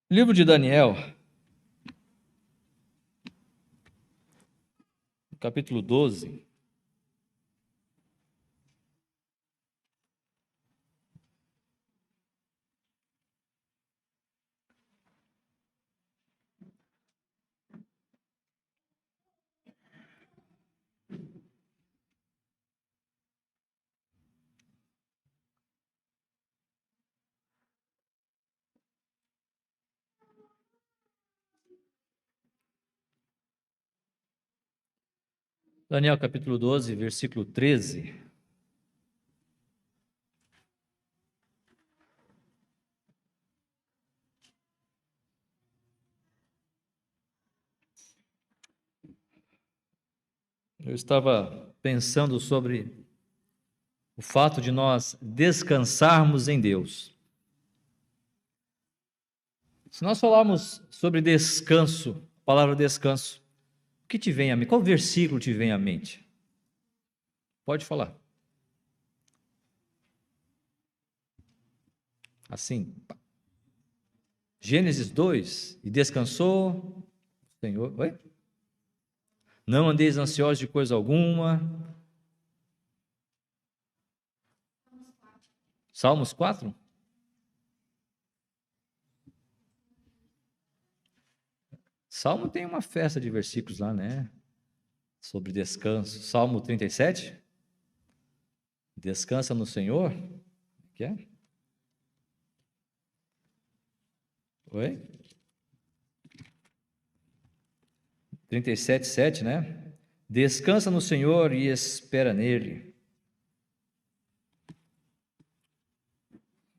Livro de Daniel, capítulo 12. Daniel, capítulo 12, versículo 13. Eu estava pensando sobre o fato de nós descansarmos em Deus. Se nós falarmos sobre descanso, a palavra descanso, o que te vem à mente? Qual versículo te vem à mente? Pode falar. Assim, Gênesis 2, e descansou o Senhor. Oi? Não andeis ansiosos de coisa alguma. Salmos 4? Salmo tem uma festa de versículos lá, né? Sobre descanso. Salmo 37? Descansa no Senhor? Que é? Oi? 37, 7, né? Descansa no Senhor e espera nele.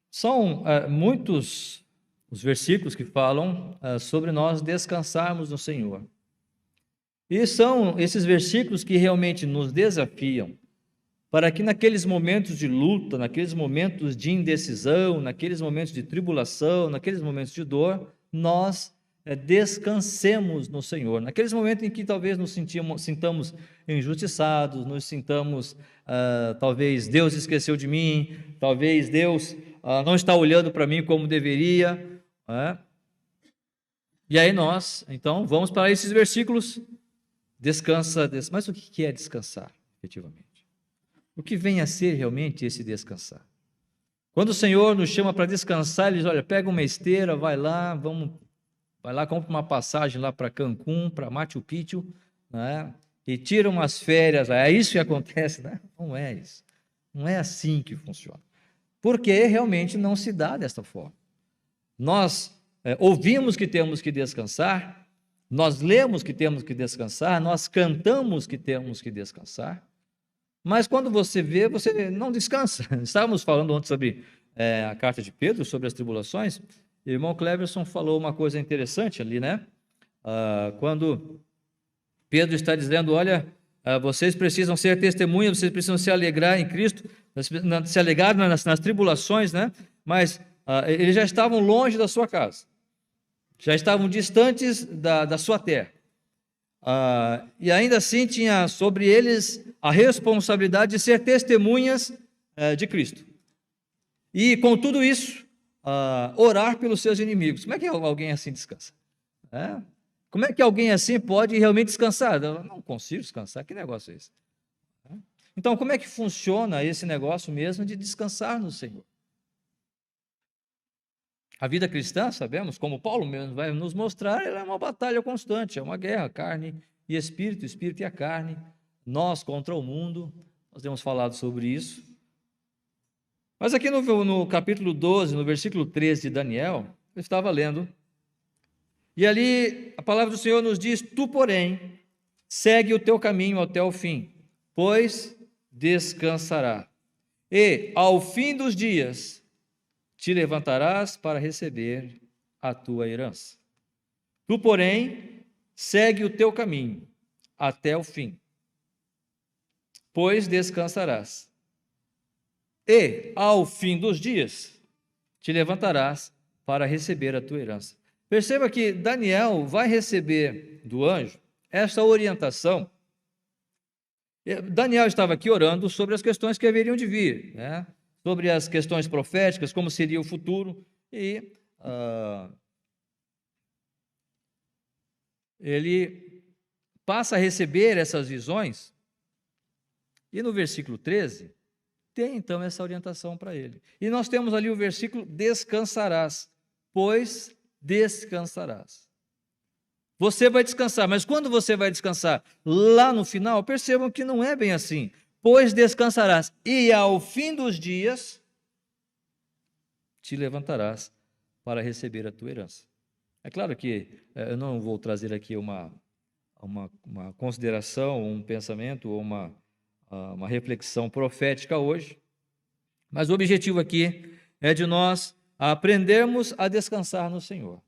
São muitos os versículos que falam sobre nós descansarmos no Senhor. E são esses versículos que realmente nos desafiam para que naqueles momentos de luta, naqueles momentos de indecisão, naqueles momentos de tribulação, naqueles momentos de dor, nós descansemos no Senhor. Naqueles momentos em que talvez nos sintamos injustiçados, nos sintamos, talvez Deus esqueceu de mim, talvez Deus não está olhando para mim como deveria. E aí nós, então, vamos para esses versículos. Descansa, mas o que é descansar, efetivamente? O que vem a ser realmente esse descansar? Quando o Senhor nos chama para descansar, Ele diz, olha, pega uma esteira, vai lá, compra uma passagem lá para Cancún, para Machu Picchu, né? E tira umas férias, é isso que acontece, né? Não é isso, não é assim que funciona, porque realmente não se dá desta forma. Nós ouvimos que temos que descansar, nós lemos que temos que descansar, nós cantamos que temos que descansar, mas quando você vê, você não descansa. Estávamos falando ontem sobre a carta de Pedro, sobre as tribulações. O irmão Cleverson falou uma coisa interessante ali, né? Quando Pedro está dizendo, olha, vocês precisam ser testemunhas, vocês precisam se alegrar em Cristo, se alegrar nas tribulações, né? Mas eles já estavam longe da sua casa, já estavam distantes da sua terra. E ainda assim tinha sobre eles a responsabilidade de ser testemunhas de Cristo. E com tudo isso, orar pelos seus inimigos. Como é que alguém assim descansa? Como é que alguém assim pode realmente descansar? Eu não consigo descansar, que negócio é esse? Então, como é que funciona esse negócio mesmo de descansar no Senhor? A vida cristã, sabemos, como Paulo mesmo vai nos mostrar, ela é uma batalha constante, é uma guerra, carne e espírito, espírito e a carne, nós contra o mundo. Nós temos falado sobre isso. Mas aqui no capítulo 12, no versículo 13 de Daniel, eu estava lendo, e ali a palavra do Senhor nos diz, tu, porém, segue o teu caminho até o fim, pois descansará. E, ao fim dos dias, te levantarás para receber a tua herança. Tu, porém, segue o teu caminho até o fim, pois descansarás. E, ao fim dos dias, te levantarás para receber a tua herança. Perceba que Daniel vai receber do anjo essa orientação. Daniel estava aqui orando sobre as questões que haveriam de vir, né? Sobre as questões proféticas, como seria o futuro, e ele passa a receber essas visões, e no versículo 13, tem então essa orientação para ele. E nós temos ali o versículo: descansarás, pois descansarás. Você vai descansar, mas quando você vai descansar? Lá no final, percebam que não é bem assim. Pois descansarás, e ao fim dos dias te levantarás para receber a tua herança. É claro que eu não vou trazer aqui uma consideração, um pensamento, ou uma reflexão profética hoje, mas o objetivo aqui é de nós aprendermos a descansar no Senhor.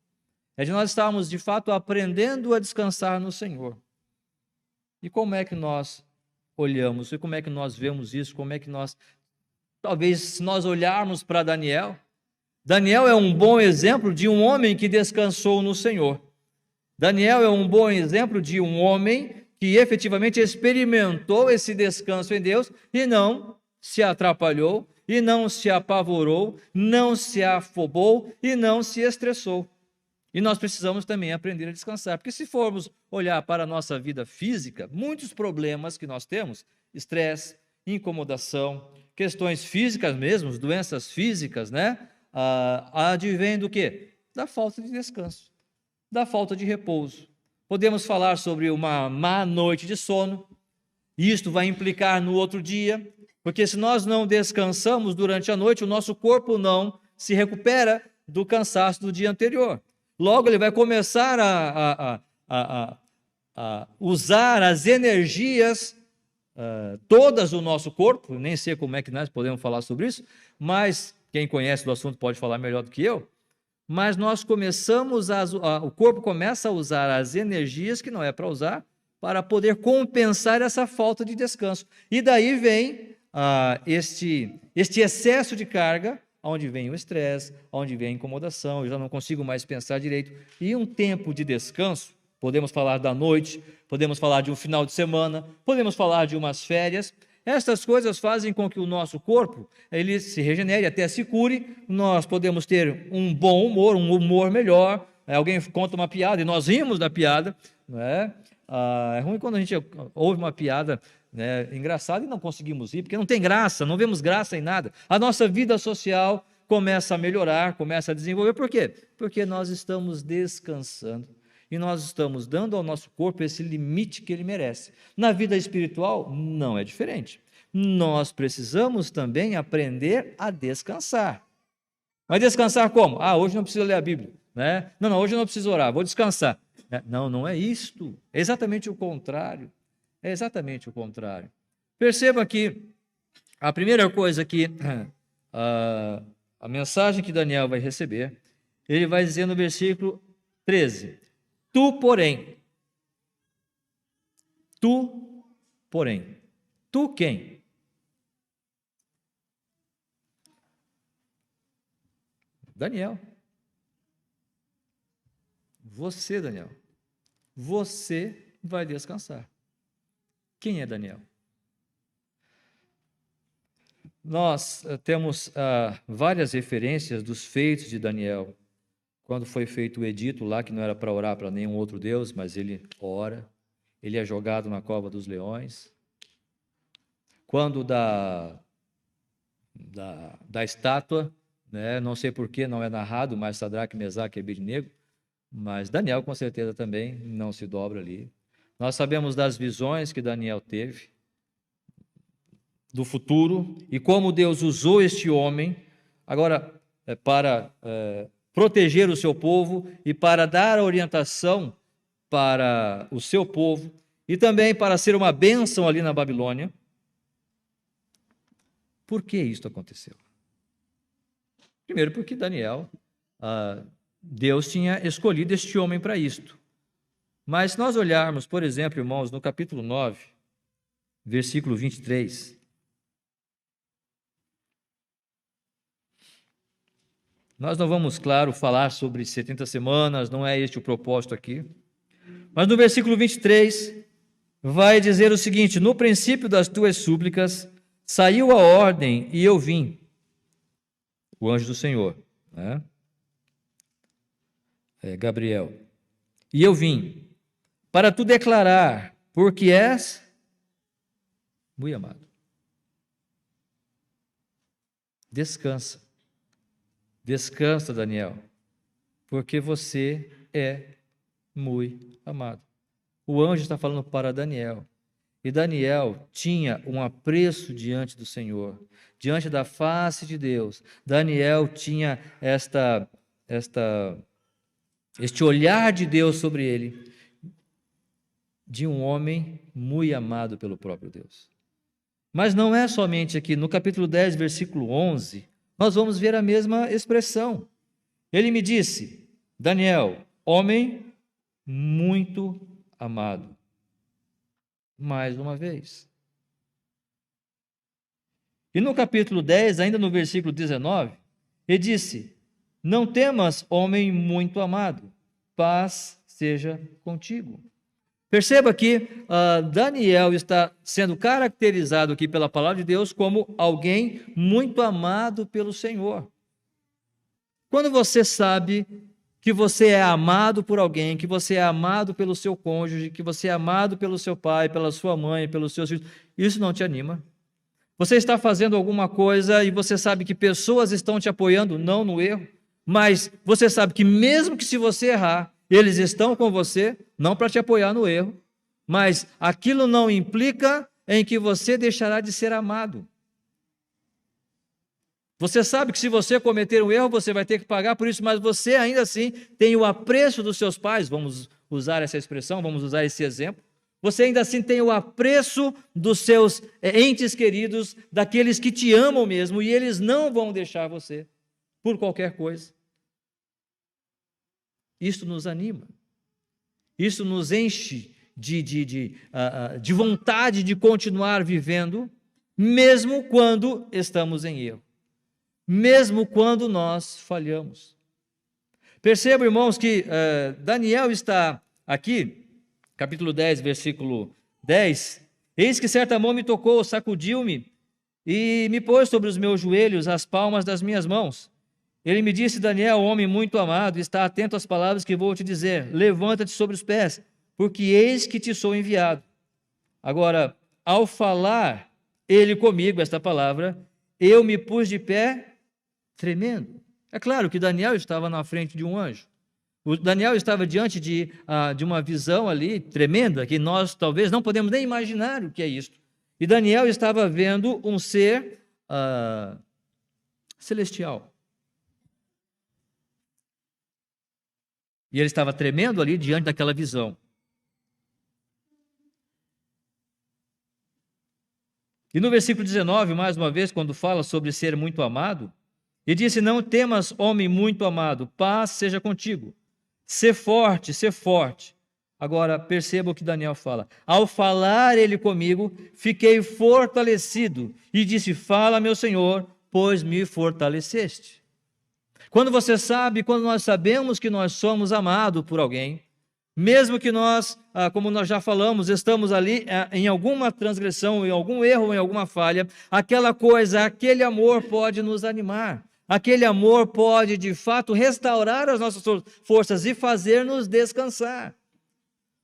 É de nós estarmos, de fato, aprendendo a descansar no Senhor. E como é que nós olhamos? E como é que nós vemos isso? Como é que nós... Talvez, se nós olharmos para Daniel, Daniel é um bom exemplo de um homem que descansou no Senhor. Daniel é um bom exemplo de um homem que efetivamente experimentou esse descanso em Deus e não se atrapalhou, e não se apavorou, não se afobou e não se estressou. E nós precisamos também aprender a descansar, porque se formos olhar para a nossa vida física, muitos problemas que nós temos, estresse, incomodação, questões físicas mesmo, doenças físicas, né? Advém do quê? Da falta de descanso, da falta de repouso. Podemos falar sobre uma má noite de sono, e isto vai implicar no outro dia, porque se nós não descansamos durante a noite, o nosso corpo não se recupera do cansaço do dia anterior. Logo, ele vai começar a usar as energias todas do nosso corpo. Nem sei como é que nós podemos falar sobre isso, mas quem conhece do assunto pode falar melhor do que eu. Mas nós começamos, o corpo começa a usar as energias que não é para usar, para poder compensar essa falta de descanso. E daí vem este excesso de carga, onde vem o estresse, onde vem a incomodação, eu já não consigo mais pensar direito. E um tempo de descanso, podemos falar da noite, podemos falar de um final de semana, podemos falar de umas férias. Estas coisas fazem com que o nosso corpo ele se regenere, até se cure. Nós podemos ter um bom humor, um humor melhor. Alguém conta uma piada e nós rimos da piada, não é? É ruim quando a gente ouve uma piada, né, engraçada e não conseguimos rir, porque não tem graça, não vemos graça em nada. A nossa vida social começa a melhorar, começa a desenvolver. Por quê? Porque nós estamos descansando e nós estamos dando ao nosso corpo esse limite que ele merece. Na vida espiritual, não é diferente. Nós precisamos também aprender a descansar. Mas descansar como? Hoje não preciso ler a Bíblia, né? Não, hoje eu não preciso orar, vou descansar. Não, não é isto. É exatamente o contrário. É exatamente o contrário. Perceba que a primeira coisa que a mensagem que Daniel vai receber, ele vai dizer no versículo 13: Tu, porém, tu quem? Daniel. Você, Daniel. Você vai descansar. Quem é Daniel? Nós temos várias referências dos feitos de Daniel. Quando foi feito o edito lá, que não era para orar para nenhum outro Deus, mas ele ora. Ele é jogado na cova dos leões. Quando da estátua, né, não sei porquê, não é narrado, mas Sadraque, Mesaque e Abednego, mas Daniel com certeza também não se dobra ali. Nós sabemos das visões que Daniel teve, do futuro, e como Deus usou este homem, agora, para proteger o seu povo e para dar orientação para o seu povo, e também para ser uma bênção ali na Babilônia. Por que isto aconteceu? Primeiro, porque Daniel, Deus tinha escolhido este homem para isto. Mas se nós olharmos, por exemplo, irmãos, no capítulo 9, versículo 23, nós não vamos, claro, falar sobre 70 semanas, não é este o propósito aqui. Mas no versículo 23, vai dizer o seguinte: No princípio das tuas súplicas, saiu a ordem e eu vim. O anjo do Senhor, né? Gabriel. E eu vim. para tu declarar, porque és muito amado. Descansa. Descansa, Daniel, porque você é muito amado. O anjo está falando para Daniel. E Daniel tinha um apreço diante do Senhor, diante da face de Deus. Daniel tinha este olhar de Deus sobre ele, de um homem muito amado pelo próprio Deus. Mas não é somente aqui, no capítulo 10, versículo 11, nós vamos ver a mesma expressão. Ele me disse, Daniel, homem muito amado. Mais uma vez. E no capítulo 10, ainda no versículo 19, ele disse, não temas, homem muito amado, paz seja contigo. Perceba que Daniel está sendo caracterizado aqui pela palavra de Deus como alguém muito amado pelo Senhor. Quando você sabe que você é amado por alguém, que você é amado pelo seu cônjuge, que você é amado pelo seu pai, pela sua mãe, pelos seus filhos, isso não te anima? Você está fazendo alguma coisa e você sabe que pessoas estão te apoiando, não no erro, mas você sabe que mesmo que se você errar, eles estão com você, não para te apoiar no erro, mas aquilo não implica em que você deixará de ser amado. Você sabe que se você cometer um erro, você vai ter que pagar por isso, mas você ainda assim tem o apreço dos seus pais, vamos usar essa expressão, vamos usar esse exemplo. Você ainda assim tem o apreço dos seus entes queridos, daqueles que te amam mesmo, e eles não vão deixar você por qualquer coisa. Isso nos anima, isso nos enche de vontade de continuar vivendo, mesmo quando estamos em erro, mesmo quando nós falhamos. Percebam, irmãos, que Daniel está aqui, capítulo 10, versículo 10, eis que certa mão me tocou, sacudiu-me e me pôs sobre os meus joelhos as palmas das minhas mãos. Ele me disse, Daniel, homem muito amado, está atento às palavras que vou te dizer, levanta-te sobre os pés, porque eis que te sou enviado. Agora, ao falar ele comigo esta palavra, eu me pus de pé tremendo. É claro que Daniel estava na frente de um anjo. O Daniel estava diante de uma visão ali tremenda, que nós talvez não podemos nem imaginar o que é isso. E Daniel estava vendo um ser celestial. E ele estava tremendo ali diante daquela visão. E no versículo 19, mais uma vez, quando fala sobre ser muito amado, ele disse, não temas, homem muito amado, paz seja contigo. Ser forte, ser forte. Agora, perceba o que Daniel fala. Ao falar ele comigo, fiquei fortalecido e disse, fala, meu Senhor, pois me fortaleceste. Quando você sabe, quando nós sabemos que nós somos amados por alguém, mesmo que nós, como nós já falamos, estamos ali em alguma transgressão, em algum erro, em alguma falha, aquela coisa, aquele amor pode nos animar. Aquele amor pode, de fato, restaurar as nossas forças e fazer-nos descansar.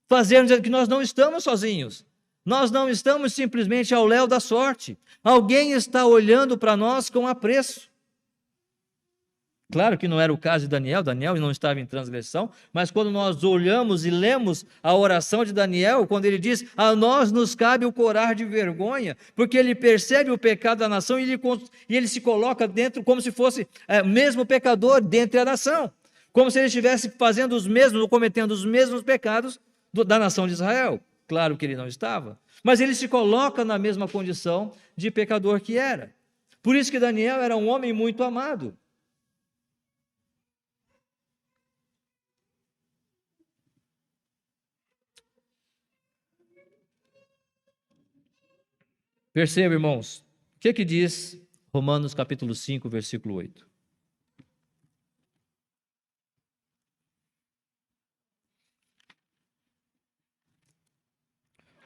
Fazer-nos que nós não estamos sozinhos. Nós não estamos simplesmente ao léu da sorte. Alguém está olhando para nós com apreço. Claro que não era o caso de Daniel não estava em transgressão, mas quando nós olhamos e lemos a oração de Daniel, quando ele diz, a nós nos cabe o corar de vergonha, porque ele percebe o pecado da nação e ele se coloca dentro como se fosse mesmo pecador dentro da nação, como se ele estivesse fazendo os mesmos, ou cometendo os mesmos pecados da nação de Israel. Claro que ele não estava, mas ele se coloca na mesma condição de pecador que era. Por isso que Daniel era um homem muito amado. Perceba, irmãos, o que diz Romanos capítulo 5, versículo 8.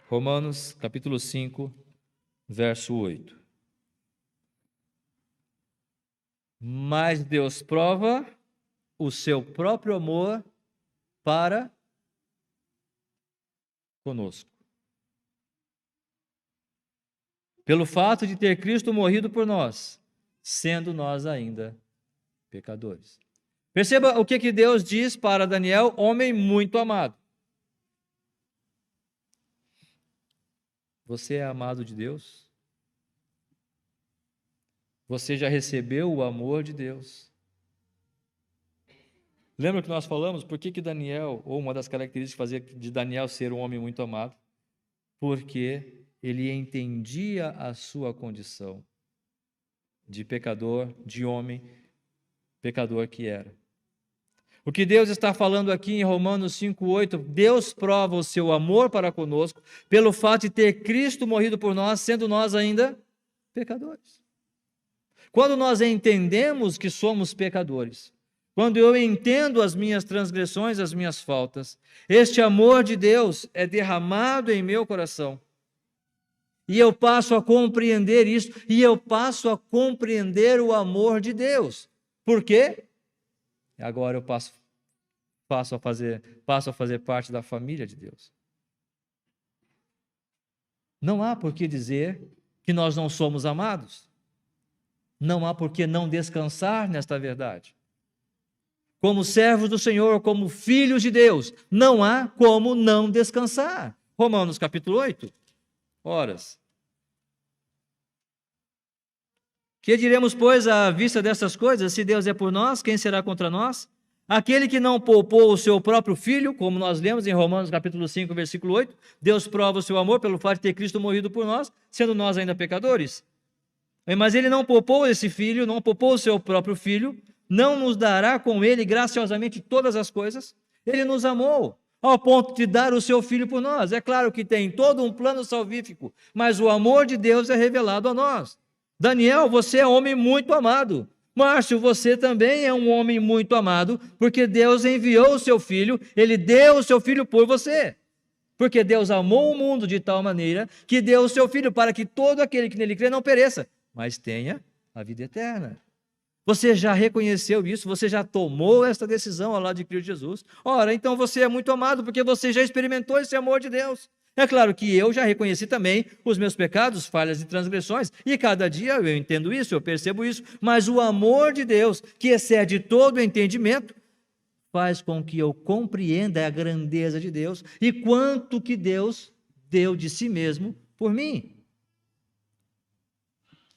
Romanos capítulo 5, verso 8. Mas Deus prova o seu próprio amor para conosco. Pelo fato de ter Cristo morrido por nós, sendo nós ainda pecadores. Perceba o que Deus diz para Daniel, homem muito amado. Você é amado de Deus? Você já recebeu o amor de Deus? Lembra que nós falamos por que Daniel, ou uma das características que fazia de Daniel ser um homem muito amado? Porque ele entendia a sua condição de pecador, de homem pecador que era. O que Deus está falando aqui em Romanos 5,8, Deus prova o seu amor para conosco pelo fato de ter Cristo morrido por nós, sendo nós ainda pecadores. Quando nós entendemos que somos pecadores, quando eu entendo as minhas transgressões, as minhas faltas, este amor de Deus é derramado em meu coração. E eu passo a compreender isso, e eu passo a compreender o amor de Deus. Por quê? Agora eu passo a fazer parte da família de Deus. Não há por que dizer que nós não somos amados. Não há por que não descansar nesta verdade. Como servos do Senhor, como filhos de Deus, não há como não descansar. Romanos capítulo 8. Horas. Que diremos, pois, à vista dessas coisas? Se Deus é por nós, quem será contra nós? Aquele que não poupou o seu próprio filho, como nós lemos em Romanos capítulo 5, versículo 8, Deus prova o seu amor pelo fato de ter Cristo morrido por nós, sendo nós ainda pecadores. Mas ele não poupou esse filho, não poupou o seu próprio filho, não nos dará com ele graciosamente todas as coisas? Ele nos amou, ao ponto de dar o seu filho por nós. É claro que tem todo um plano salvífico, mas o amor de Deus é revelado a nós. Daniel, você é homem muito amado. Márcio, você também é um homem muito amado, porque Deus enviou o seu filho, ele deu o seu filho por você. Porque Deus amou o mundo de tal maneira que deu o seu filho para que todo aquele que nele crê não pereça, mas tenha a vida eterna. Você já reconheceu isso? Você já tomou esta decisão ao lado de Cristo Jesus? Ora, então você é muito amado, porque você já experimentou esse amor de Deus. É claro que eu já reconheci também os meus pecados, falhas e transgressões, e cada dia eu entendo isso, eu percebo isso, mas o amor de Deus, que excede todo o entendimento, faz com que eu compreenda a grandeza de Deus e quanto que Deus deu de si mesmo por mim.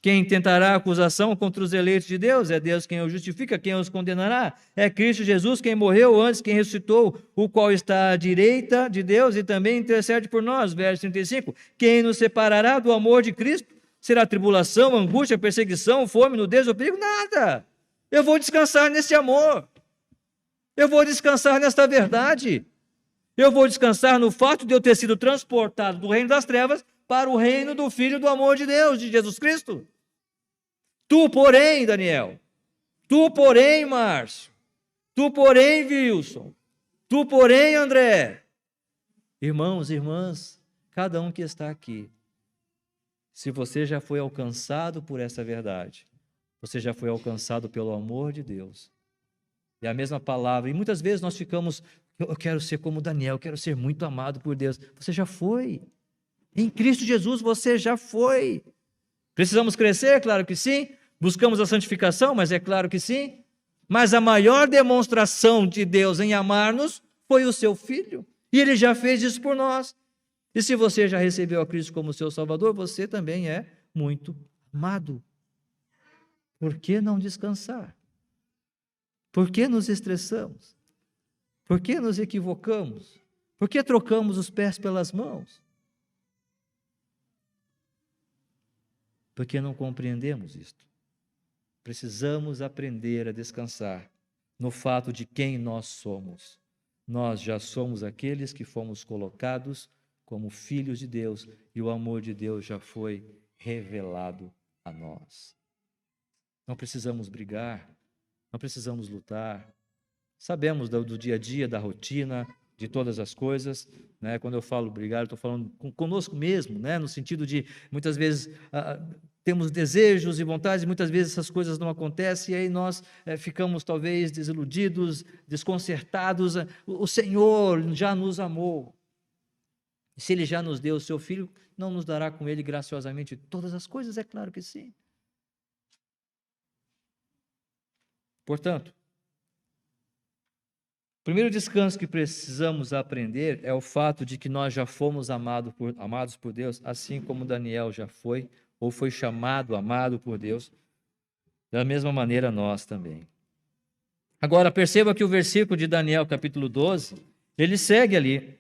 Quem tentará acusação contra os eleitos de Deus? É Deus quem os justifica, quem os condenará? É Cristo Jesus quem morreu antes, quem ressuscitou, o qual está à direita de Deus e também intercede por nós. Verso 35. Quem nos separará do amor de Cristo? Será tribulação, angústia, perseguição, fome, nudez ou perigo? Nada. Eu vou descansar nesse amor. Eu vou descansar nesta verdade. Eu vou descansar no fato de eu ter sido transportado do reino das trevas para o reino do Filho do amor de Deus, de Jesus Cristo. Tu, porém, Daniel, tu, porém, Márcio, tu, porém, Wilson, tu, porém, André, irmãos e irmãs, cada um que está aqui, se você já foi alcançado por essa verdade, você já foi alcançado pelo amor de Deus. É a mesma palavra, e muitas vezes nós ficamos, eu quero ser como Daniel, eu quero ser muito amado por Deus. Você já foi. Em Cristo Jesus você já foi. Precisamos crescer? Claro que sim. Buscamos a santificação? Mas é claro que sim. Mas a maior demonstração de Deus em amar-nos foi o seu Filho. E Ele já fez isso por nós. E se você já recebeu a Cristo como seu Salvador, você também é muito amado. Por que não descansar? Por que nos estressamos? Por que nos equivocamos? Por que trocamos os pés pelas mãos? Porque não compreendemos isto. Precisamos aprender a descansar no fato de quem nós somos. Nós já somos aqueles que fomos colocados como filhos de Deus e o amor de Deus já foi revelado a nós. Não precisamos brigar, não precisamos lutar. Sabemos do dia a dia, da rotina, de todas as coisas, né? Quando eu falo brigar, eu estou falando conosco mesmo, né? No sentido de, muitas vezes, temos desejos e vontades, e muitas vezes essas coisas não acontecem, e aí nós ficamos talvez desiludidos, desconcertados. O Senhor já nos amou. Se ele já nos deu o seu Filho, não nos dará com ele graciosamente todas as coisas? É claro que sim. Portanto, o primeiro descanso que precisamos aprender é o fato de que nós já fomos amados por Deus, assim como Daniel já foi, ou foi chamado, amado por Deus, da mesma maneira nós também. Agora, perceba que o versículo de Daniel, capítulo 12, ele segue ali.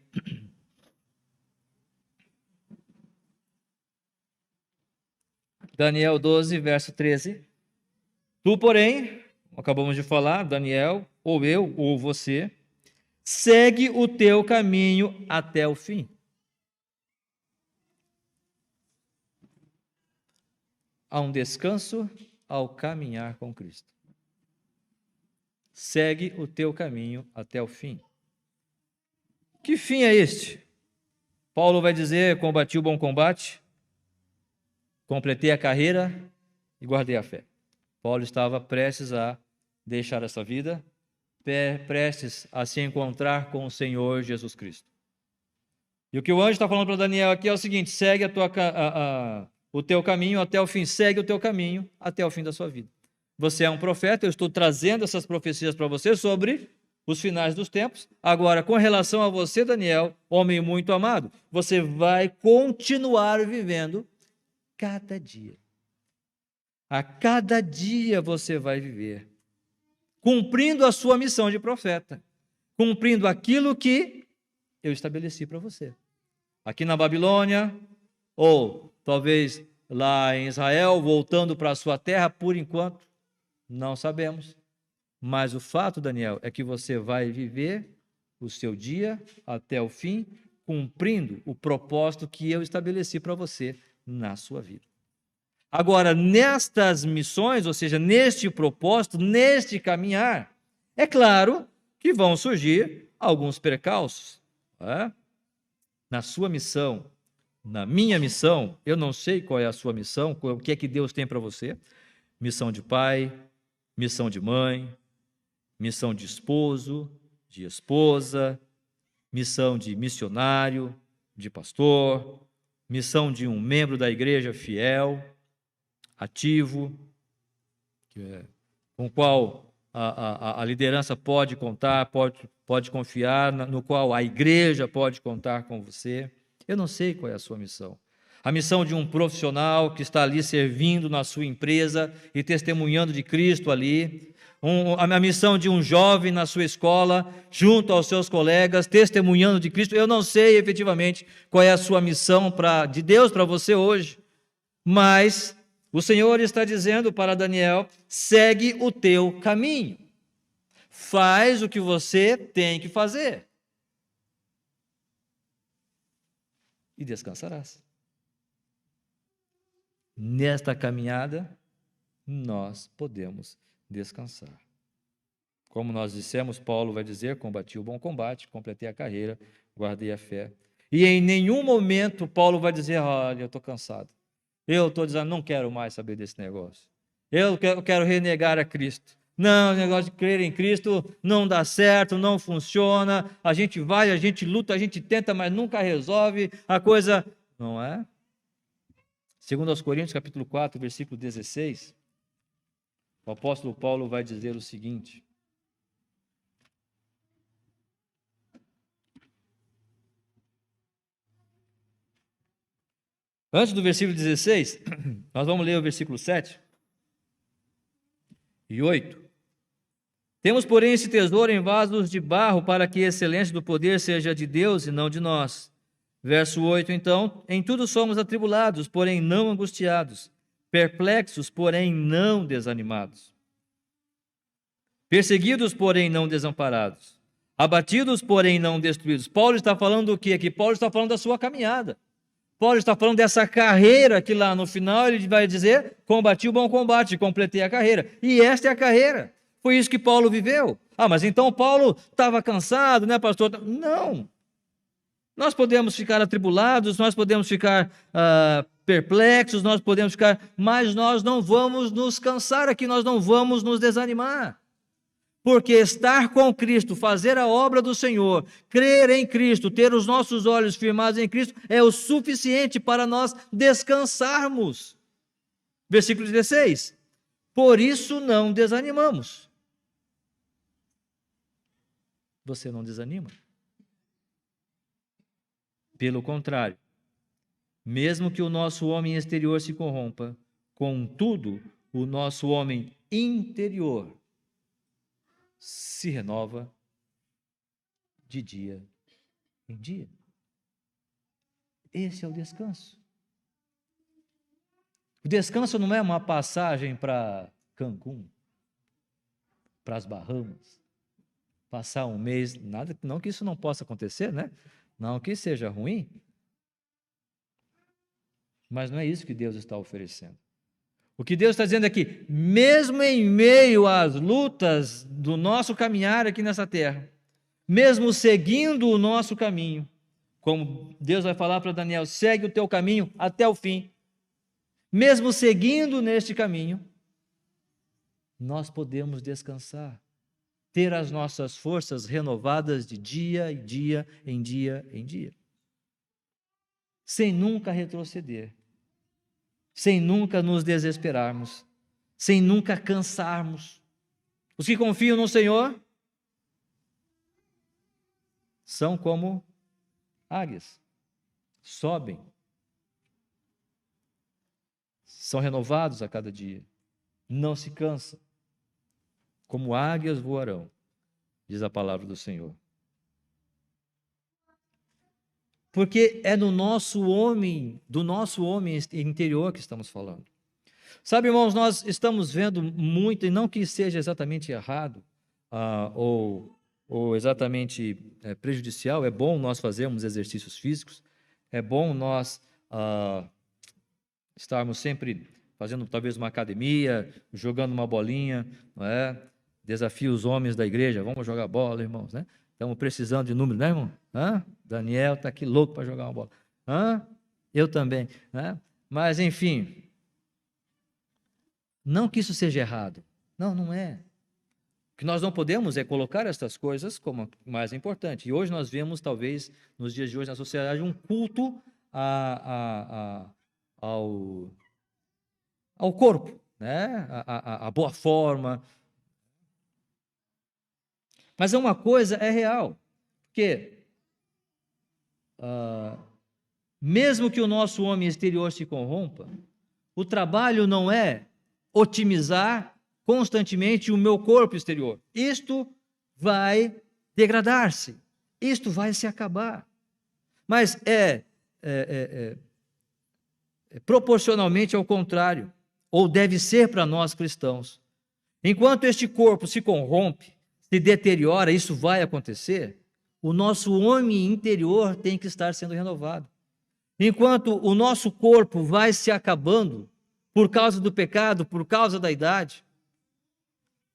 Daniel 12, verso 13. Tu, porém, acabamos de falar, Daniel, ou eu, ou você, segue o teu caminho até o fim. Há um descanso ao caminhar com Cristo. Segue o teu caminho até o fim. Que fim é este? Paulo vai dizer: combati o bom combate, completei a carreira e guardei a fé. Paulo estava prestes a deixar essa vida, prestes a se encontrar com o Senhor Jesus Cristo. E o que o anjo está falando para Daniel aqui é o seguinte: segue o teu caminho até o fim, segue o teu caminho até o fim da sua vida. Você é um profeta, eu estou trazendo essas profecias para você sobre os finais dos tempos. Agora, com relação a você, Daniel, homem muito amado, você vai continuar vivendo cada dia. A cada dia você vai viver, cumprindo a sua missão de profeta, cumprindo aquilo que eu estabeleci para você. Aqui na Babilônia, ou talvez lá em Israel, voltando para a sua terra, por enquanto, não sabemos. Mas o fato, Daniel, é que você vai viver o seu dia até o fim, cumprindo o propósito que eu estabeleci para você na sua vida. Agora, nestas missões, ou seja, neste propósito, neste caminhar, é claro que vão surgir alguns percalços. Na sua missão, na minha missão, eu não sei qual é a sua missão, o que é que Deus tem para você. Missão de pai, missão de mãe, missão de esposo, de esposa, missão de missionário, de pastor, missão de um membro da igreja fiel, ativo, com o qual a liderança pode contar, pode confiar, no qual a igreja pode contar com você. Eu não sei qual é a sua missão. A missão de um profissional que está ali servindo na sua empresa e testemunhando de Cristo ali. A missão de um jovem na sua escola, junto aos seus colegas, testemunhando de Cristo. Eu não sei efetivamente qual é a sua missão de Deus para você hoje, mas o Senhor está dizendo para Daniel: segue o teu caminho, faz o que você tem que fazer e descansarás. Nesta caminhada, nós podemos descansar. Como nós dissemos, Paulo vai dizer: combati o bom combate, completei a carreira, guardei a fé. E em nenhum momento Paulo vai dizer: olha, eu estou cansado. Eu estou dizendo, não quero mais saber desse negócio. Eu quero renegar a Cristo. Não, o negócio de crer em Cristo não dá certo, não funciona. A gente vai, a gente luta, a gente tenta, mas nunca resolve. A coisa não é. Segundo aos Coríntios, capítulo 4, versículo 16, o apóstolo Paulo vai dizer o seguinte: antes do versículo 16, nós vamos ler o versículo 7 e 8. Temos, porém, esse tesouro em vasos de barro, para que a excelência do poder seja de Deus e não de nós. Verso 8, então: em tudo somos atribulados, porém não angustiados, perplexos, porém não desanimados, perseguidos, porém não desamparados, abatidos, porém não destruídos. Paulo está falando do que aqui? Paulo está falando da sua caminhada. Paulo está falando dessa carreira que lá no final ele vai dizer: combati o bom combate, completei a carreira. E esta é a carreira. Foi isso que Paulo viveu. Mas então Paulo estava cansado, né, pastor? Não. Nós podemos ficar atribulados, nós podemos ficar perplexos, nós podemos ficar, mas nós não vamos nos cansar aqui, nós não vamos nos desanimar. Porque estar com Cristo, fazer a obra do Senhor, crer em Cristo, ter os nossos olhos firmados em Cristo, é o suficiente para nós descansarmos. Versículo 16. Por isso não desanimamos. Você não desanima? Pelo contrário, mesmo que o nosso homem exterior se corrompa, contudo, o nosso homem interior se renova de dia em dia. Esse é o descanso. O descanso não é uma passagem para Cancún, para as Bahamas, passar um mês, nada, não que isso não possa acontecer, né? Não que seja ruim, mas não é isso que Deus está oferecendo. O que Deus está dizendo aqui, mesmo em meio às lutas do nosso caminhar aqui nessa terra, mesmo seguindo o nosso caminho, como Deus vai falar para Daniel, segue o teu caminho até o fim, mesmo seguindo neste caminho, nós podemos descansar, ter as nossas forças renovadas de dia em dia, em dia em dia, sem nunca retroceder, sem nunca nos desesperarmos, sem nunca cansarmos. Os que confiam no Senhor são como águias, sobem, são renovados a cada dia, não se cansam, como águias voarão, diz a palavra do Senhor. Porque é do nosso homem interior que estamos falando. Sabe, irmãos, nós estamos vendo muito, e não que seja exatamente errado, ou exatamente prejudicial, é bom nós fazermos exercícios físicos, é bom nós estarmos sempre fazendo talvez uma academia, jogando uma bolinha, não é? Desafio os homens da igreja, vamos jogar bola, irmãos, né? Estamos precisando de número, né, irmão? Daniel está aqui louco para jogar uma bola. Eu também, né? Mas, enfim, não que isso seja errado. Não, não é. O que nós não podemos é colocar estas coisas como mais importante. E hoje nós vemos, talvez, nos dias de hoje, na sociedade, um culto ao corpo, né? A boa forma. Mas uma coisa é real, porque mesmo que o nosso homem exterior se corrompa, o trabalho não é otimizar constantemente o meu corpo exterior. Isto vai degradar-se, isto vai se acabar. Mas proporcionalmente ao contrário, ou deve ser para nós cristãos. Enquanto este corpo se corrompe, se deteriora, isso vai acontecer, o nosso homem interior tem que estar sendo renovado. Enquanto o nosso corpo vai se acabando por causa do pecado, por causa da idade,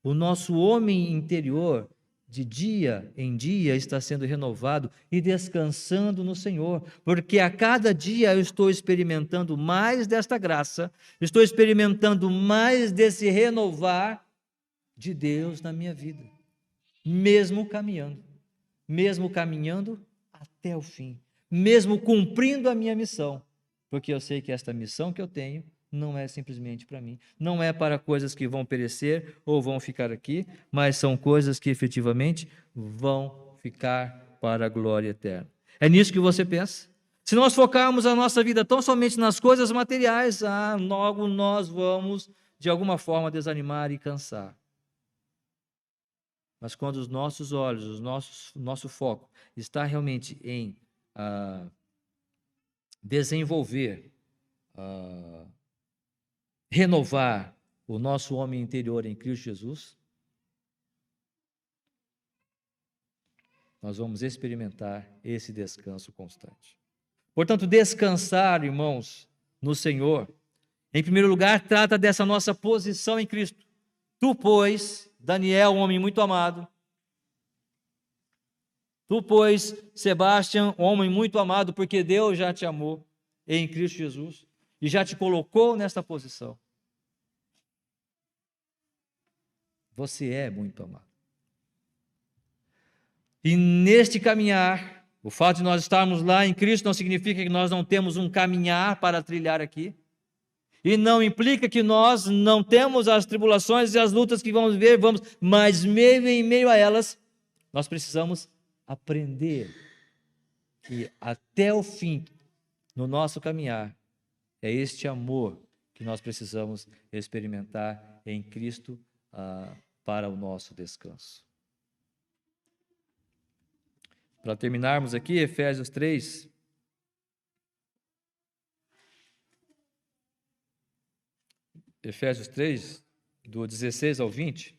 o nosso homem interior, de dia em dia, está sendo renovado e descansando no Senhor, porque a cada dia eu estou experimentando mais desta graça, estou experimentando mais desse renovar de Deus na minha vida, mesmo caminhando até o fim, mesmo cumprindo a minha missão, porque eu sei que esta missão que eu tenho não é simplesmente para mim, não é para coisas que vão perecer ou vão ficar aqui, mas são coisas que efetivamente vão ficar para a glória eterna. É nisso que você pensa? Se nós focarmos a nossa vida tão somente nas coisas materiais, logo nós vamos, de alguma forma, desanimar e cansar. Mas quando os nossos olhos, nosso foco está realmente em desenvolver, renovar o nosso homem interior em Cristo Jesus, nós vamos experimentar esse descanso constante. Portanto, descansar, irmãos, no Senhor, em primeiro lugar, trata dessa nossa posição em Cristo. Tu, pois, Daniel, um homem muito amado, tu, pois, Sebastião, um homem muito amado, porque Deus já te amou em Cristo Jesus e já te colocou nesta posição. Você é muito amado. E neste caminhar, o fato de nós estarmos lá em Cristo não significa que nós não temos um caminhar para trilhar aqui. E não implica que nós não temos as tribulações e as lutas que vamos ver, mas em meio a elas, nós precisamos aprender que até o fim, no nosso caminhar, é este amor que nós precisamos experimentar em Cristo para o nosso descanso. Para terminarmos aqui, Efésios 3. Efésios 3, do 16 ao 20.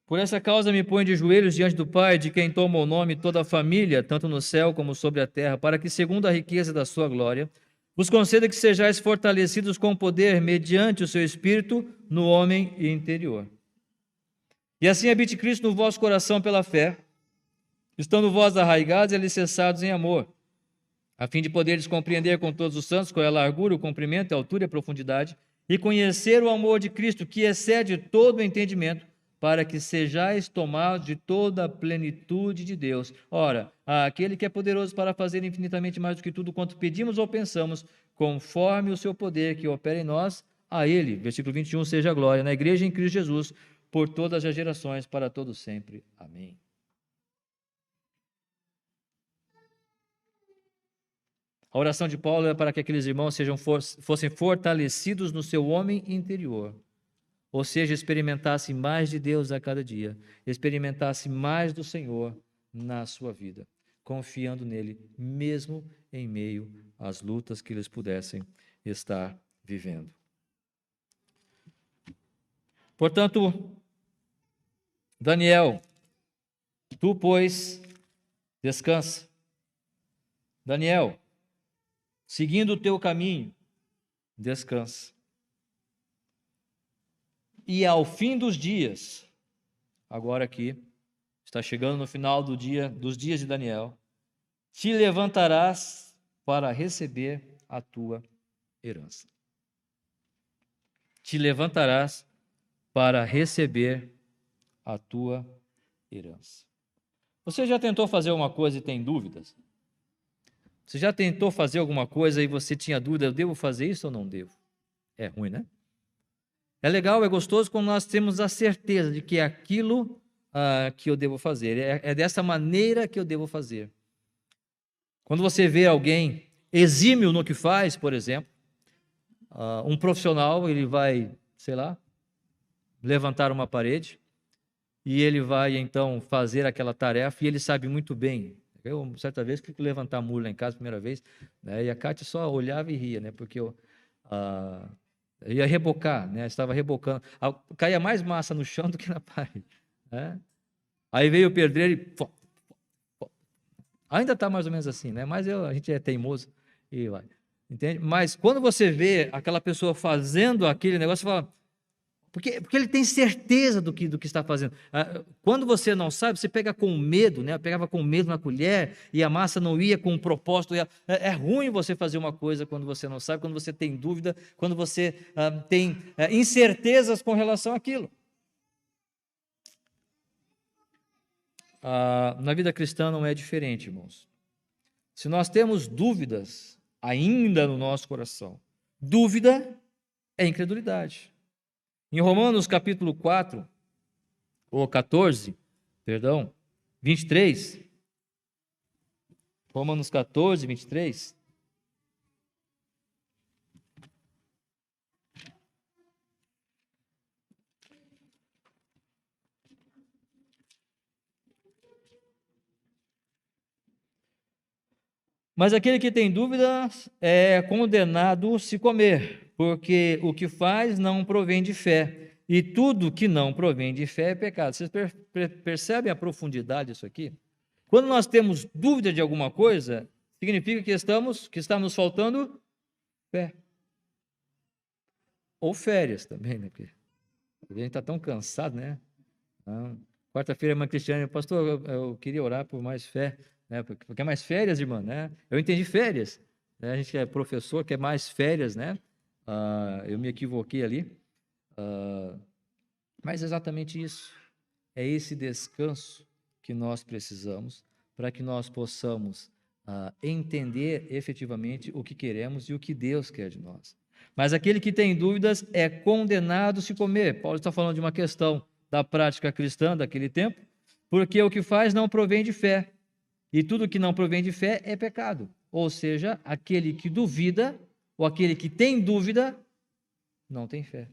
Por essa causa me ponho de joelhos diante do Pai, de quem toma o nome toda a família, tanto no céu como sobre a terra, para que, segundo a riqueza da sua glória, vos conceda que sejais fortalecidos com poder, mediante o seu Espírito, no homem interior. E assim habite Cristo no vosso coração pela fé, estando vós arraigados e alicerçados em amor, a fim de poderes compreender com todos os santos qual é a largura, o comprimento, a altura e a profundidade, e conhecer o amor de Cristo, que excede todo o entendimento, para que sejais tomados de toda a plenitude de Deus. Ora, aquele que é poderoso para fazer infinitamente mais do que tudo quanto pedimos ou pensamos, conforme o seu poder que opera em nós, a ele, versículo 21, seja a glória, na igreja em Cristo Jesus, por todas as gerações, para todos sempre. Amém. A oração de Paulo é para que aqueles irmãos fossem fortalecidos no seu homem interior. Ou seja, experimentasse mais de Deus a cada dia, experimentasse mais do Senhor na sua vida, confiando nele, mesmo em meio às lutas que eles pudessem estar vivendo. Portanto, Daniel, tu, pois, descansa. Daniel, seguindo o teu caminho, descansa. E ao fim dos dias, agora aqui, está chegando no final dos dias de Daniel, te levantarás para receber a tua herança. Te levantarás para receber a tua herança. Você já tentou fazer uma coisa e tem dúvidas? Você já tentou fazer alguma coisa e você tinha dúvida, eu devo fazer isso ou não devo? É ruim, né? É legal, é gostoso quando nós temos a certeza de que é aquilo que eu devo fazer, é dessa maneira que eu devo fazer. Quando você vê alguém exímio no que faz, por exemplo, um profissional, ele vai, sei lá, levantar uma parede e ele vai então fazer aquela tarefa e ele sabe muito bem. Eu, certa vez, fui levantar muro lá em casa, primeira vez, né, e a Cátia só olhava e ria, né, porque eu ia rebocar, né, estava rebocando. Caía mais massa no chão do que na parede. Né? Aí veio o pedreiro e... Ainda está mais ou menos assim, né? Mas a gente é teimoso e vai. Entende? Mas quando você vê aquela pessoa fazendo aquele negócio, você fala... Porque ele tem certeza do que está fazendo. Quando você não sabe, você pega com medo, né? Eu pegava com medo na colher e a massa não ia com um propósito. É ruim você fazer uma coisa quando você não sabe, quando você tem dúvida, quando você tem incertezas com relação àquilo. Na vida cristã não é diferente, irmãos. Se nós temos dúvidas ainda no nosso coração, dúvida é incredulidade. Em Romanos capítulo 4, ou 14, perdão, 23, Romanos 14, 23, mas aquele que tem dúvidas é condenado se comer, porque o que faz não provém de fé, e tudo que não provém de fé é pecado. Vocês percebem a profundidade disso aqui? Quando nós temos dúvida de alguma coisa, significa que está nos faltando fé. Ou férias também, né? Porque a gente está tão cansado, né? Quarta-feira, a irmã Cristiane, pastor, eu queria orar por mais fé. né? Porque é mais férias, irmã, né? Eu entendi férias, né? A gente que é professor, quer mais férias, né? Eu me equivoquei ali. Mas é exatamente isso. É esse descanso que nós precisamos para que nós possamos entender efetivamente o que queremos e o que Deus quer de nós. Mas aquele que tem dúvidas é condenado se comer. Paulo está falando de uma questão da prática cristã daquele tempo, porque o que faz não provém de fé. E tudo que não provém de fé é pecado. Ou seja, aquele que duvida, ou aquele que tem dúvida, não tem fé.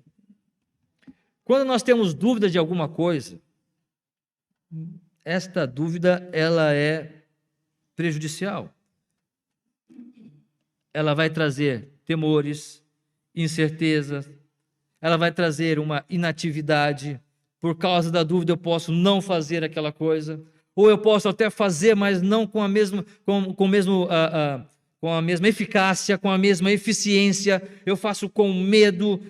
Quando nós temos dúvida de alguma coisa, esta dúvida ela é prejudicial. Ela vai trazer temores, incertezas, ela vai trazer uma inatividade. Por causa da dúvida eu posso não fazer aquela coisa, ou eu posso até fazer, mas não com a mesma, com a mesma eficácia, com a mesma eficiência. Eu faço com medo,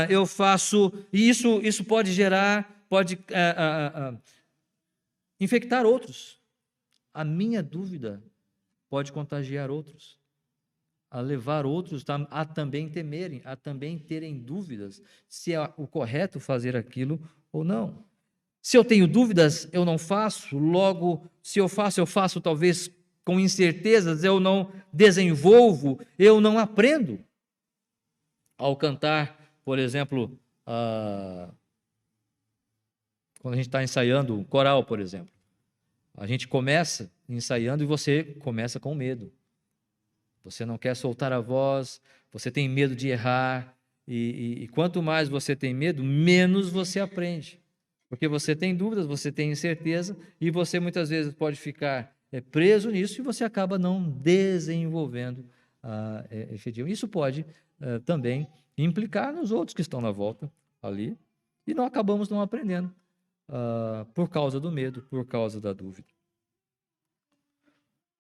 eu faço, e isso pode gerar, pode infectar outros. A minha dúvida pode contagiar outros, a levar outros a também temerem, a também terem dúvidas se é o correto fazer aquilo ou não. Se eu tenho dúvidas, eu não faço, logo, se eu faço talvez com incertezas, eu não desenvolvo, eu não aprendo. Ao cantar, por exemplo, quando a gente está ensaiando um coral, por exemplo, a gente começa ensaiando e você começa com medo. Você não quer soltar a voz, você tem medo de errar, e quanto mais você tem medo, menos você aprende. Porque você tem dúvidas, você tem incerteza, e você muitas vezes pode ficar preso nisso e você acaba não desenvolvendo efetivamente. Isso pode também implicar nos outros que estão na volta ali, e nós acabamos não aprendendo por causa do medo, por causa da dúvida.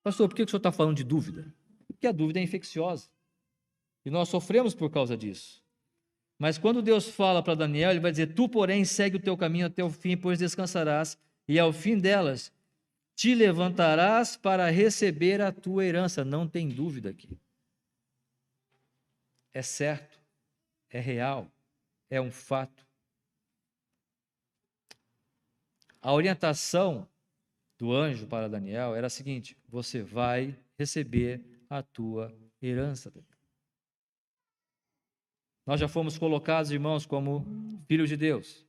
Pastor, por que o senhor está falando de dúvida? Porque a dúvida é infecciosa, e nós sofremos por causa disso. Mas quando Deus fala para Daniel, ele vai dizer: tu, porém, segue o teu caminho até o fim, pois descansarás, e ao fim delas te levantarás para receber a tua herança. Não tem dúvida aqui. É certo, é real, é um fato. A orientação do anjo para Daniel era a seguinte: você vai receber a tua herança. Nós já fomos colocados, irmãos, como filhos de Deus.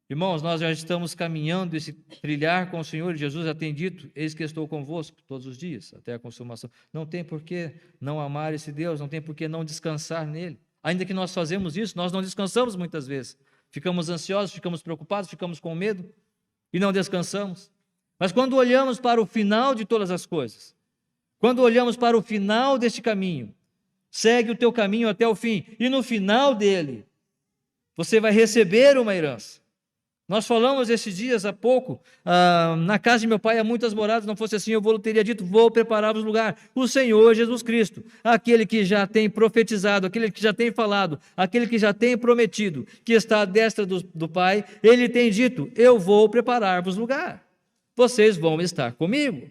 Irmãos, nós já estamos caminhando esse trilhar com o Senhor. Jesus já tem dito: eis que estou convosco todos os dias, até a consumação. Não tem por que não amar esse Deus, não tem por que não descansar nele. Ainda que nós fazemos isso, nós não descansamos muitas vezes. Ficamos ansiosos, ficamos preocupados, ficamos com medo e não descansamos. Mas quando olhamos para o final de todas as coisas, quando olhamos para o final deste caminho, segue o teu caminho até o fim, e no final dele, você vai receber uma herança. Nós falamos esses dias há pouco, na casa de meu pai há muitas moradas, não fosse assim eu teria dito: vou preparar-vos lugar. O Senhor Jesus Cristo, aquele que já tem profetizado, aquele que já tem falado, aquele que já tem prometido, que está à destra do Pai, ele tem dito: eu vou preparar-vos lugar, vocês vão estar comigo.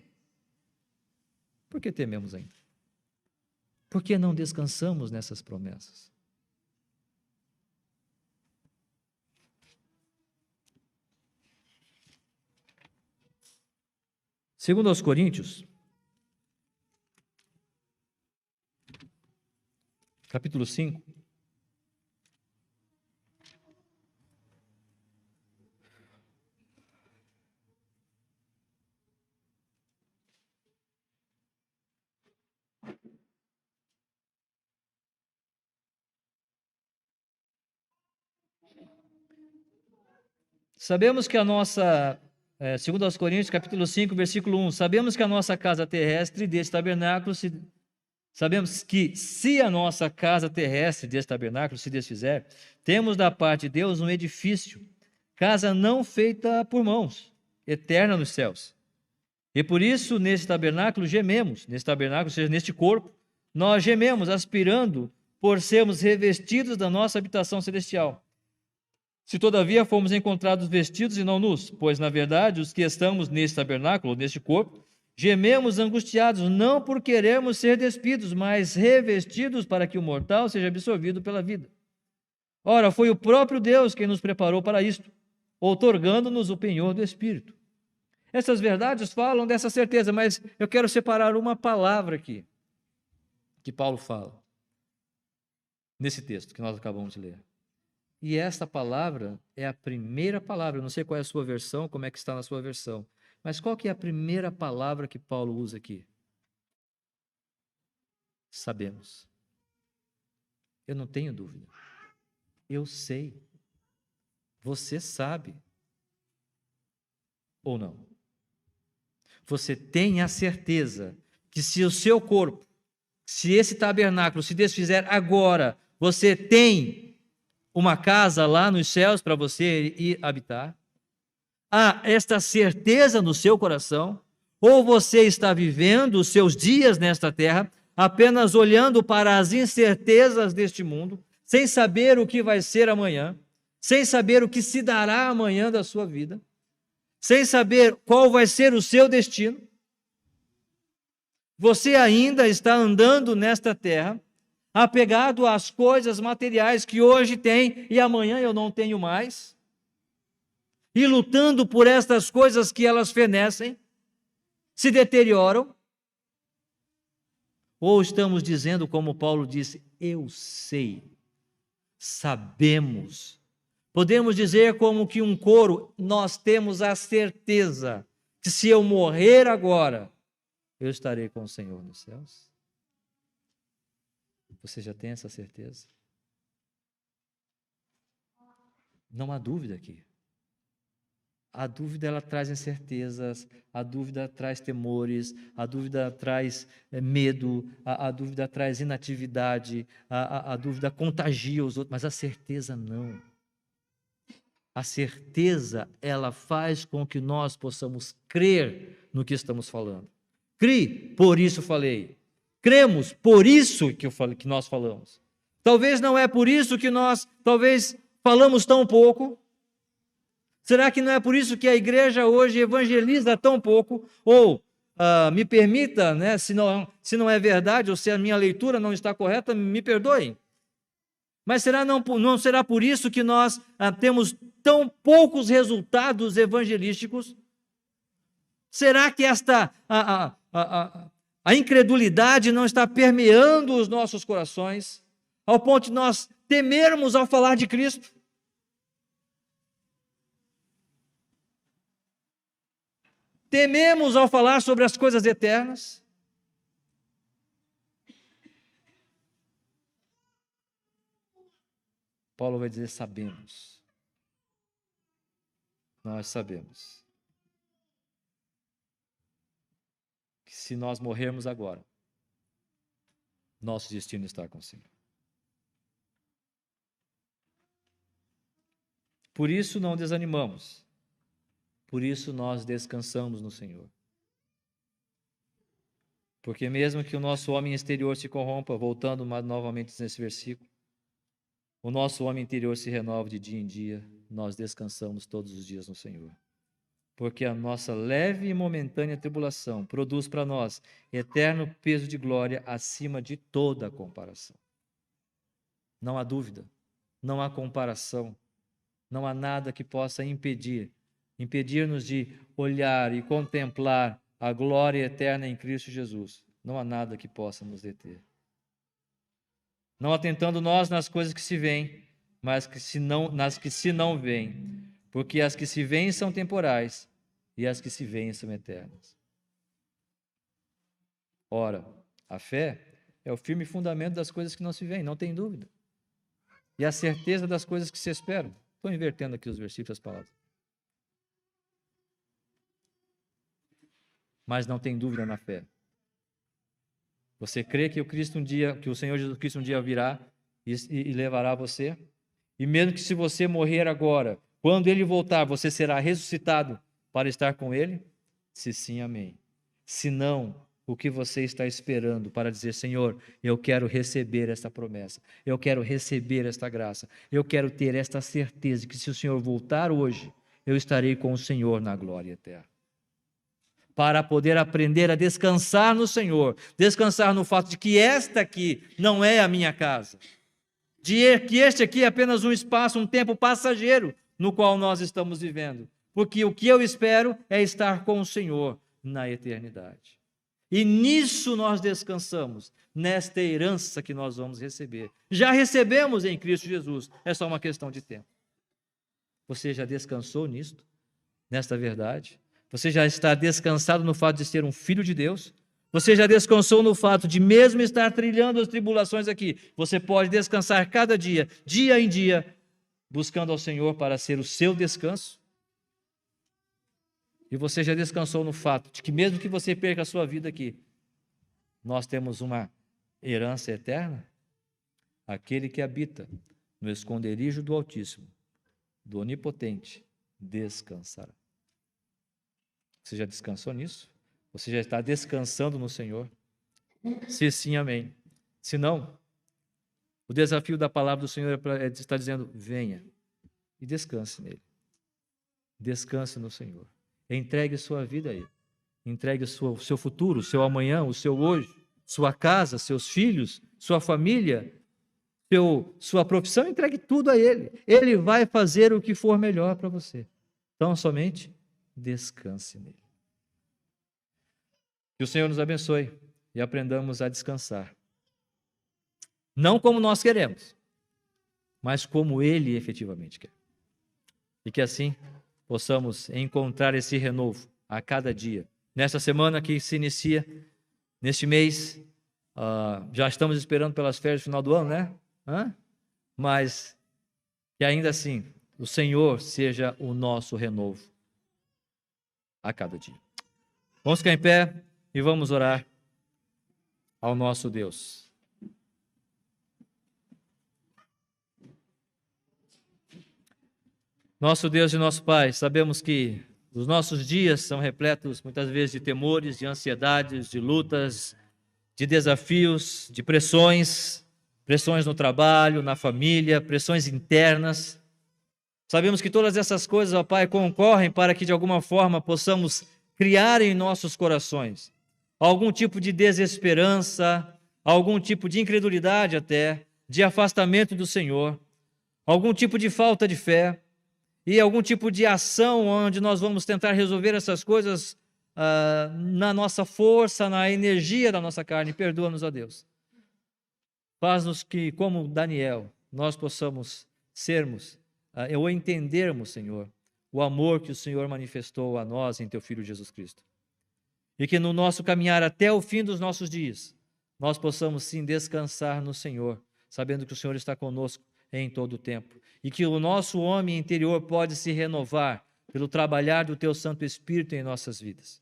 Por que tememos ainda? Por que não descansamos nessas promessas? Segundo aos Coríntios, capítulo 5, sabemos que a nossa, segundo aos Coríntios, capítulo 5, versículo 1, sabemos que a nossa casa terrestre deste tabernáculo, sabemos que se a nossa casa terrestre deste tabernáculo se desfizer, temos da parte de Deus um edifício, casa não feita por mãos, eterna nos céus. E por isso, nesse tabernáculo, gememos, nesse tabernáculo, ou seja, neste corpo, nós gememos, aspirando por sermos revestidos da nossa habitação celestial. Se todavia fomos encontrados vestidos e não nus, pois na verdade os que estamos nesse tabernáculo, neste corpo, Gememos angustiados, não por querermos ser despidos, mas revestidos para que o mortal seja absorvido pela vida. Ora, foi o próprio Deus quem nos preparou para isto, outorgando-nos o penhor do Espírito. Essas verdades falam dessa certeza, mas eu quero separar uma palavra aqui, que Paulo fala, nesse texto que nós acabamos de ler. E esta palavra é a primeira palavra, eu não sei qual é a sua versão, como é que está na sua versão, mas qual que é a primeira palavra que Paulo usa aqui? Sabemos. Eu não tenho dúvida. Eu sei. Você sabe. Ou não? Você tem a certeza que se o seu corpo, se esse tabernáculo se desfizer agora, você tem uma casa lá nos céus para você ir habitar? Há esta certeza no seu coração? Ou você está vivendo os seus dias nesta terra apenas olhando para as incertezas deste mundo, sem saber o que vai ser amanhã, sem saber o que se dará amanhã da sua vida, sem saber qual vai ser o seu destino? Você ainda está andando nesta terra, apegado às coisas materiais que hoje tem e amanhã eu não tenho mais, e lutando por estas coisas que elas fenecem, se deterioram? Ou estamos dizendo, como Paulo disse, eu sei, sabemos. Podemos dizer como que um coro, nós temos a certeza que se eu morrer agora, eu estarei com o Senhor nos céus? Você já tem essa certeza? Não há dúvida aqui. A dúvida, ela traz incertezas, a dúvida traz temores, a dúvida traz medo, a dúvida traz inatividade, a dúvida contagia os outros, mas a certeza não. A certeza, ela faz com que nós possamos crer no que estamos falando. Crie, por isso falei. Cremos, por isso que nós falamos. Talvez não é por isso que nós, talvez, falamos tão pouco. Será que não é por isso que a igreja hoje evangeliza tão pouco? Ou, me permita, né, se não é verdade, ou se a minha leitura não está correta, me perdoem. Mas não será por isso que nós temos tão poucos resultados evangelísticos? Será que a incredulidade não está permeando os nossos corações, ao ponto de nós temermos ao falar de Cristo? Tememos ao falar sobre as coisas eternas? Paulo vai dizer, sabemos. Nós sabemos que se nós morrermos agora, nosso destino está com o Senhor. Por isso não desanimamos. Por isso nós descansamos no Senhor. Porque mesmo que o nosso homem exterior se corrompa, voltando novamente nesse versículo, o nosso homem interior se renova de dia em dia, nós descansamos todos os dias no Senhor. Porque a nossa leve e momentânea tribulação produz para nós eterno peso de glória acima de toda comparação. Não há dúvida, não há comparação, não há nada que possa impedir-nos de olhar e contemplar a glória eterna em Cristo Jesus. Não há nada que possa nos deter. Não atentando nós nas coisas que se veem, mas nas que se não veem, porque as que se veem são temporais e as que se veem são eternas. Ora, a fé é o firme fundamento das coisas que não se veem, não tem dúvida. E a certeza das coisas que se esperam. Estou invertendo aqui os versículos, as palavras. Mas não tem dúvida na fé. Você crê que o Senhor Jesus Cristo um dia virá e levará você? E mesmo que se você morrer agora, quando Ele voltar, você será ressuscitado para estar com Ele? Se sim, amém. Se não, o que você está esperando para dizer, Senhor, eu quero receber esta promessa, eu quero receber esta graça, eu quero ter esta certeza que se o Senhor voltar hoje, eu estarei com o Senhor na glória eterna. para poder aprender a descansar no Senhor, descansar no fato de que esta aqui não é a minha casa, de que este aqui é apenas um espaço, um tempo passageiro no qual nós estamos vivendo, porque o que eu espero é estar com o Senhor na eternidade. E nisso nós descansamos, nesta herança que nós vamos receber. Já recebemos em Cristo Jesus, é só uma questão de tempo. Você já descansou nisto, nesta verdade? Você já está descansado no fato de ser um filho de Deus? Você já descansou no fato de, mesmo estar trilhando as tribulações aqui, você pode descansar cada dia, dia em dia, buscando ao Senhor para ser o seu descanso? E você já descansou no fato de que, mesmo que você perca a sua vida aqui, nós temos uma herança eterna? Aquele que habita no esconderijo do Altíssimo, do Onipotente, descansará. Você já descansou nisso? Você já está descansando no Senhor? Se sim, amém. Se não, o desafio da palavra do Senhor está dizendo: venha e descanse nele. Descanse no Senhor. Entregue sua vida a Ele. Entregue o seu futuro, o seu amanhã, o seu hoje, sua casa, seus filhos, sua família, sua profissão, entregue tudo a Ele. Ele vai fazer o que for melhor para você. Então, somente descanse nele. Que o Senhor nos abençoe e aprendamos a descansar. Não como nós queremos, mas como Ele efetivamente quer. E que assim possamos encontrar esse renovo a cada dia. Nesta semana que se inicia, neste mês, já estamos esperando pelas férias do final do ano, né? Mas que ainda assim o Senhor seja o nosso renovo a cada dia. Vamos ficar em pé e vamos orar ao nosso Deus. Nosso Deus e nosso Pai, sabemos que os nossos dias são repletos muitas vezes de temores, de ansiedades, de lutas, de desafios, de pressões no trabalho, na família, pressões internas. Sabemos que todas essas coisas, ó Pai, concorrem para que de alguma forma possamos criar em nossos corações algum tipo de desesperança, algum tipo de incredulidade até, de afastamento do Senhor, algum tipo de falta de fé e algum tipo de ação onde nós vamos tentar resolver essas coisas na nossa força, na energia da nossa carne. Perdoa-nos, ó Deus. Faz-nos que, como Daniel, nós possamos sermos ou entendermos, Senhor, o amor que o Senhor manifestou a nós em Teu Filho Jesus Cristo. E que no nosso caminhar até o fim dos nossos dias, nós possamos sim descansar no Senhor, sabendo que o Senhor está conosco em todo o tempo. E que o nosso homem interior pode se renovar pelo trabalhar do Teu Santo Espírito em nossas vidas.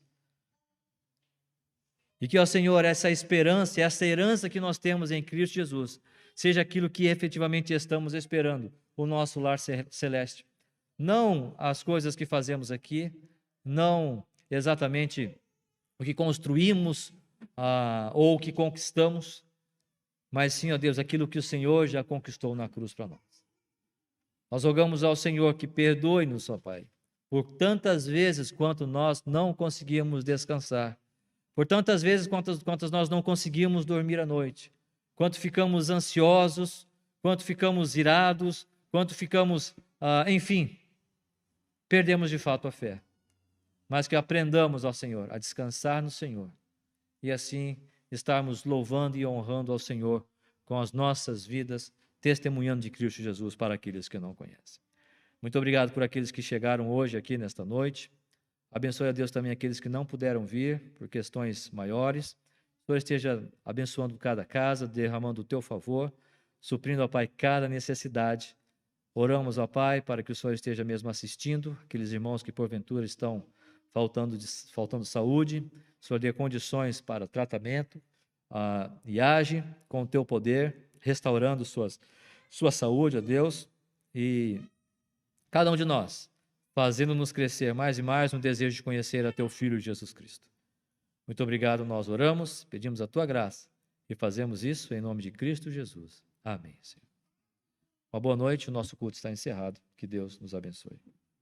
E que, ó Senhor, essa esperança, essa herança que nós temos em Cristo Jesus, seja aquilo que efetivamente estamos esperando, o nosso lar celeste. Não as coisas que fazemos aqui, não exatamente o que construímos ou o que conquistamos, mas sim, ó Deus, aquilo que o Senhor já conquistou na cruz para nós. Nós rogamos ao Senhor que perdoe-nos, ó Pai, por tantas vezes quanto nós não conseguimos descansar, por tantas vezes quantas nós não conseguimos dormir à noite, quanto ficamos ansiosos, quanto ficamos irados, quanto ficamos, enfim, perdemos de fato a fé. Mas que aprendamos ao Senhor a descansar no Senhor e assim estarmos louvando e honrando ao Senhor com as nossas vidas, testemunhando de Cristo Jesus para aqueles que não conhecem. Muito obrigado por aqueles que chegaram hoje aqui nesta noite. Abençoe a Deus também aqueles que não puderam vir por questões maiores. O Senhor esteja abençoando cada casa, derramando o Teu favor, suprindo, ó Pai, cada necessidade. Oramos, ó Pai, para que o Senhor esteja mesmo assistindo aqueles irmãos que porventura estão faltando saúde. O Senhor dê condições para tratamento e age com o Teu poder, restaurando sua saúde, ó Deus, e cada um de nós fazendo-nos crescer mais e mais no desejo de conhecer a Teu Filho Jesus Cristo. Muito obrigado, nós oramos, pedimos a Tua graça e fazemos isso em nome de Cristo Jesus. Amém, Senhor. Uma boa noite, o nosso culto está encerrado. Que Deus nos abençoe.